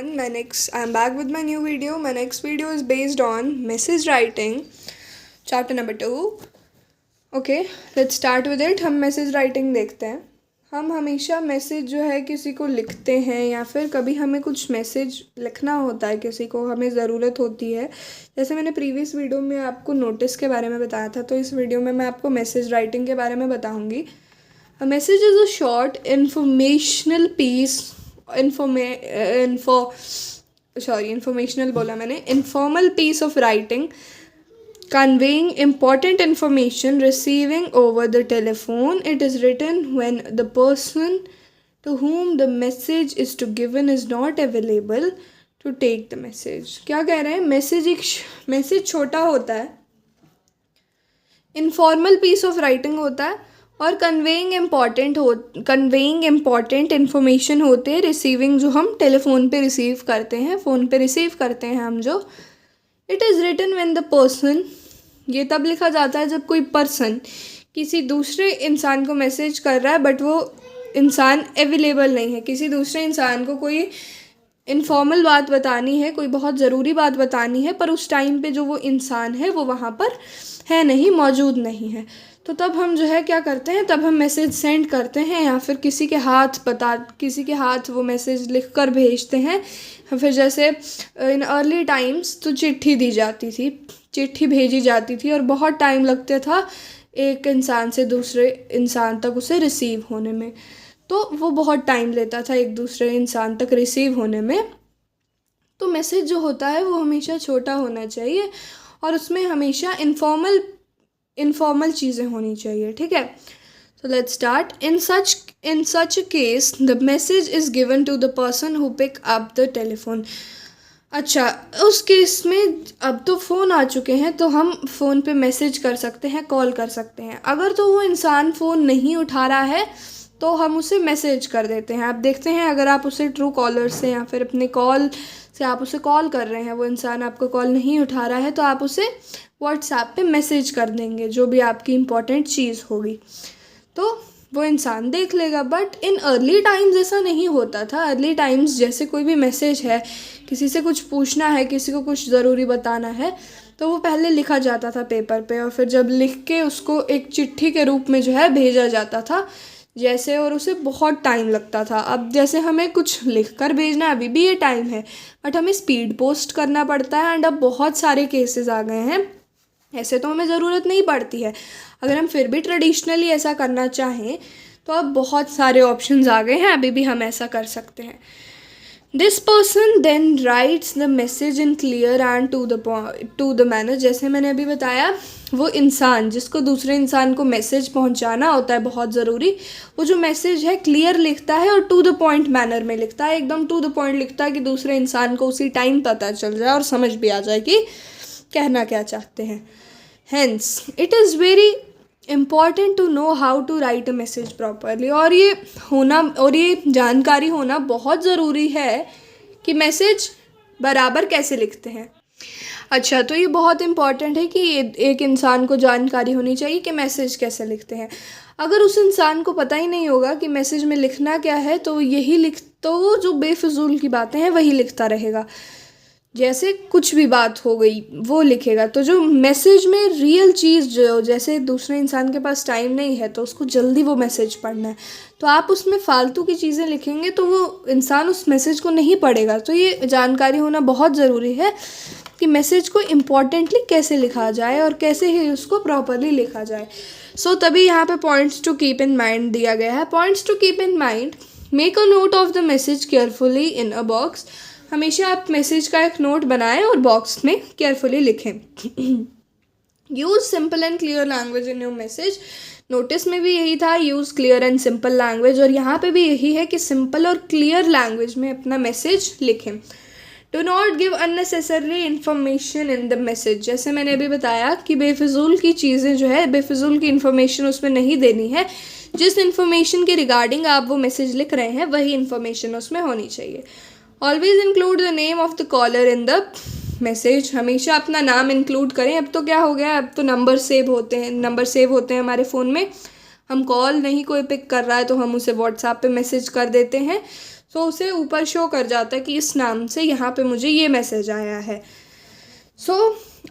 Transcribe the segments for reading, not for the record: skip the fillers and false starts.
everyone. I'm back with my new video. My next video is based on message writing, chapter number 2. Okay, let's start with it. हम message writing देखते हैं. हम हमेशा message जो है किसी को लिखते हैं या फिर कभी हमें कुछ मैसेज लिखना होता है, किसी को हमें ज़रूरत होती है. जैसे मैंने प्रीवियस वीडियो में आपको नोटिस के बारे में बताया था, तो इस वीडियो में मैं आपको मैसेज राइटिंग के बारे में बताऊँगी. A message is a short informational piece informal piece of writing conveying important information receiving over the telephone. It is written when the person to whom the message is to given is not available to take the message. क्या कह रहे हैं? Message छोटा होता है, informal piece of writing होता है और कन्वेइंग इम्पॉर्टेंट इन्फॉर्मेशन होते हैं. रिसीविंग जो हम टेलीफोन पे रिसीव करते हैं, फ़ोन पे रिसीव करते हैं हम जो. It is written when the person, ये तब लिखा जाता है जब कोई पर्सन किसी दूसरे इंसान को मैसेज कर रहा है बट वो इंसान अवेलेबल नहीं है. किसी दूसरे इंसान को कोई इनफॉर्मल बात बतानी है, कोई बहुत ज़रूरी बात बतानी है, पर उस टाइम पे जो वो इंसान है वो वहाँ पर है नहीं, मौजूद नहीं है. तो तब हम जो है क्या करते हैं, तब हम मैसेज सेंड करते हैं या फिर किसी के हाथ वो मैसेज लिख कर भेजते हैं. फिर जैसे इन अर्ली टाइम्स तो चिट्ठी दी जाती थी, चिट्ठी भेजी जाती थी और बहुत टाइम लगता था एक इंसान से दूसरे इंसान तक उसे रिसीव होने में. तो वो बहुत टाइम लेता था एक दूसरे इंसान तक रिसीव होने में. तो मैसेज जो होता है वो हमेशा छोटा होना चाहिए और उसमें हमेशा इनफॉर्मल चीज़ें होनी चाहिए. ठीक है, so let's start. In such a case the message is given to the person who pick up the telephone. अच्छा, उस केस में अब तो फ़ोन आ चुके हैं तो हम फ़ोन पे मैसेज कर सकते हैं, कॉल कर सकते हैं. अगर तो वो इंसान फ़ोन नहीं उठा रहा है तो हम उसे मैसेज कर देते हैं. आप देखते हैं अगर आप उसे ट्रू कॉलर से या फिर अपने कॉल से आप उसे कॉल कर रहे हैं, वो इंसान आपका कॉल नहीं उठा रहा है तो आप उसे व्हाट्सएप पे मैसेज कर देंगे जो भी आपकी इम्पोर्टेंट चीज़ होगी, तो वो इंसान देख लेगा. बट इन अर्ली टाइम्स ऐसा नहीं होता था. अर्ली टाइम्स जैसे कोई भी मैसेज है, किसी से कुछ पूछना है, किसी को कुछ ज़रूरी बताना है, तो वो पहले लिखा जाता था पेपर पे और फिर जब लिख के उसको एक चिट्ठी के रूप में जो है भेजा जाता था जैसे, और उसे बहुत टाइम लगता था. अब जैसे हमें कुछ लिख कर भेजना है, अभी भी ये टाइम है, बट हमें स्पीड पोस्ट करना पड़ता है. एंड अब बहुत सारे केसेस आ गए हैं, ऐसे तो हमें ज़रूरत नहीं पड़ती है. अगर हम फिर भी ट्रेडिशनली ऐसा करना चाहें तो अब बहुत सारे ऑप्शंस आ गए हैं, अभी भी हम ऐसा कर सकते हैं. This person then writes the message in clear and to the manner. जैसे मैंने अभी बताया, वो इंसान जिसको दूसरे इंसान को मैसेज पहुंचाना होता है बहुत ज़रूरी, वो जो मैसेज है क्लियर लिखता है और टू द पॉइंट मैनर में लिखता है. एकदम टू द पॉइंट लिखता है कि दूसरे इंसान को उसी टाइम पता चल जाए और समझ भी आ जाए कि कहना क्या चाहते हैं. Hence, it is very important to know how to write a message properly. और ये जानकारी होना बहुत ज़रूरी है कि मैसेज बराबर कैसे लिखते हैं. अच्छा, तो ये बहुत इम्पॉर्टेंट है कि एक इंसान को जानकारी होनी चाहिए कि मैसेज कैसे लिखते हैं. अगर उस इंसान को पता ही नहीं होगा कि मैसेज में लिखना क्या है तो वो जो बेफिजूल की बातें हैं वही लिखता रहेगा. जैसे कुछ भी बात हो गई वो लिखेगा. तो जो मैसेज में रियल चीज़, जो जैसे दूसरे इंसान के पास टाइम नहीं है तो उसको जल्दी वो मैसेज पढ़ना है, तो आप उसमें फालतू की चीज़ें लिखेंगे तो वो इंसान उस मैसेज को नहीं पढ़ेगा. तो ये जानकारी होना बहुत ज़रूरी है कि मैसेज को इम्पॉर्टेंटली कैसे लिखा जाए और कैसे ही उसको प्रॉपरली लिखा जाए. सो तभी यहाँ पे points to keep in mind दिया गया है. Points to keep in mind: make a note of the message carefully in a box. हमेशा आप मैसेज का एक नोट बनाएं और बॉक्स में केयरफुली लिखें. Use simple and clear language in your message. Notice में भी यही था, use clear and simple language, और यहाँ पे भी यही है कि सिंपल और क्लियर लैंग्वेज में अपना मैसेज लिखें. Do not give unnecessary information in the message. जैसे मैंने अभी बताया कि बेफिजूल की चीज़ें जो है, बेफिजूल की इन्फॉर्मेशन उसमें नहीं देनी है. जिस इन्फॉर्मेशन के रिगार्डिंग आप वो मैसेज लिख रहे हैं वही इन्फॉर्मेशन उसमें होनी चाहिए. Always include the name of the caller in the message. हमेशा अपना नाम इंक्लूड करें. अब तो क्या हो गया, अब तो नंबर सेव होते हैं हमारे फ़ोन में. हम कॉल नहीं कोई पिक कर रहा है तो हम उसे व्हाट्सएप पे मैसेज कर देते हैं. सो उसे ऊपर शो कर जाता है कि इस नाम से यहाँ पे मुझे ये मैसेज आया है। सो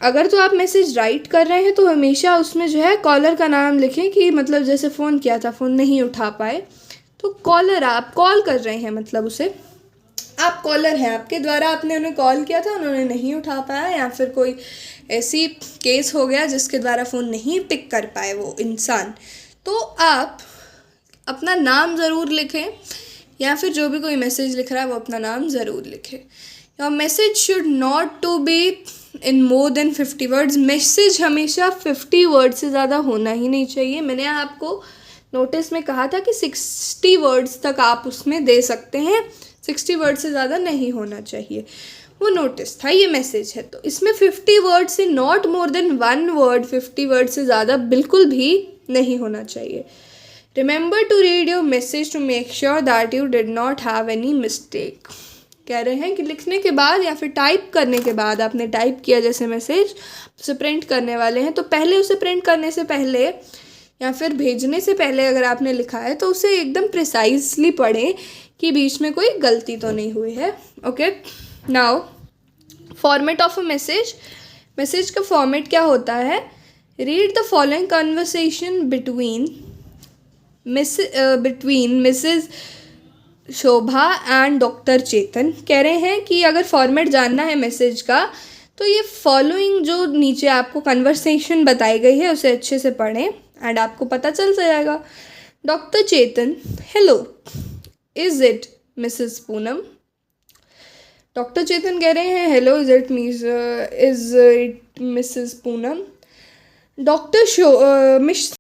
अगर तो आप मैसेज राइट कर रहे हैं तो हमेशा उसमें जो है कॉलर का नाम लिखें, कि मतलब जैसे फ़ोन किया था, फ़ोन नहीं उठा पाए तो कॉलर, आप कॉल कर रहे हैं मतलब उसे, आप कॉलर हैं, आपके द्वारा आपने उन्हें कॉल किया था, उन्होंने नहीं उठा पाया, या फिर कोई ऐसी केस हो गया जिसके द्वारा फ़ोन नहीं पिक कर पाए वो इंसान, तो आप अपना नाम ज़रूर लिखें, या फिर जो भी कोई मैसेज लिख रहा है वो अपना नाम ज़रूर लिखे। Your message should not to be in more than 50 words. Message हमेशा 50 वर्ड से ज़्यादा होना ही नहीं चाहिए। मैंने आपको नोटिस में कहा था कि 60 वर्ड्स तक आप उसमें दे सकते हैं, 60 वर्ड से ज़्यादा नहीं होना चाहिए, वो नोटिस था, ये मैसेज है। तो इसमें 50 वर्ड से not more than 1 word, 50 word से ज़्यादा बिल्कुल भी नहीं होना चाहिए। Remember to read your message to make sure that you did not have any mistake. कह रहे हैं कि लिखने के बाद या फिर टाइप करने के बाद, आपने टाइप किया जैसे मैसेज, उसे प्रिंट करने वाले हैं, तो पहले उसे प्रिंट करने से पहले या फिर भेजने से पहले अगर आपने लिखा है तो उसे एकदम प्रिसाइजली पढ़ें कि बीच में कोई गलती तो नहीं हुई है। Okay, now format of a message. Message का फॉर्मेट क्या होता है? Read the following conversation between Mrs Shobha and doctor Chetan. कह रहे हैं कि अगर फॉर्मेट जानना है मैसेज का तो ये फॉलोइंग जो नीचे आपको कन्वर्सेशन बताई गई है उसे अच्छे से पढ़ें एंड आपको पता चल जाएगा। Doctor Chetan, hello, is it Mrs Poonam? Doctor Chetan कह रहे हैं hello, is it Mrs Poonam? Doctor miss